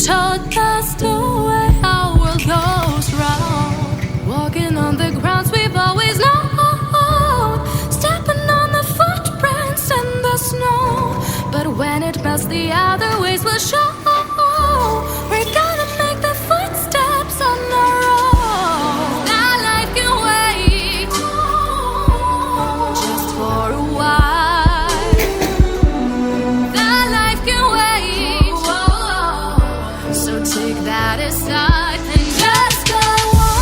told that's the way our world goes round. Walking on the grounds we've always known, stepping on the footprints in the snow. But when it melts, the other ways will show. We're gonna make the footsteps on our own. That life can wait just for a while. That life can wait. So take that aside and just go on.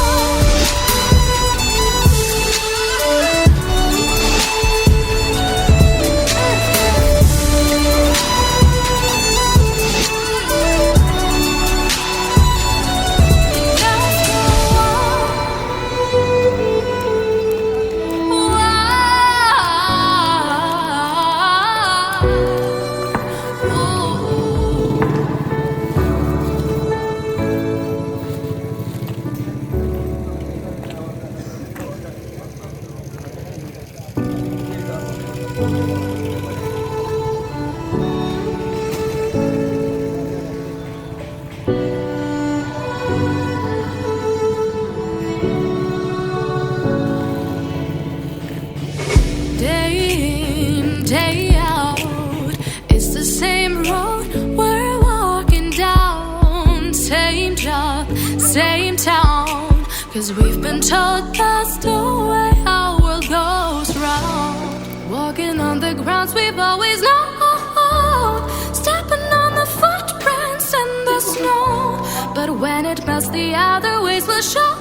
Day in, day out, it's the same road we're walking down. Same job, same town, 'cause we've been told that's the way our world goes round. Walking on the grounds we've always known, stepping on the footprints in the snow. But when it melts, the other ways will show.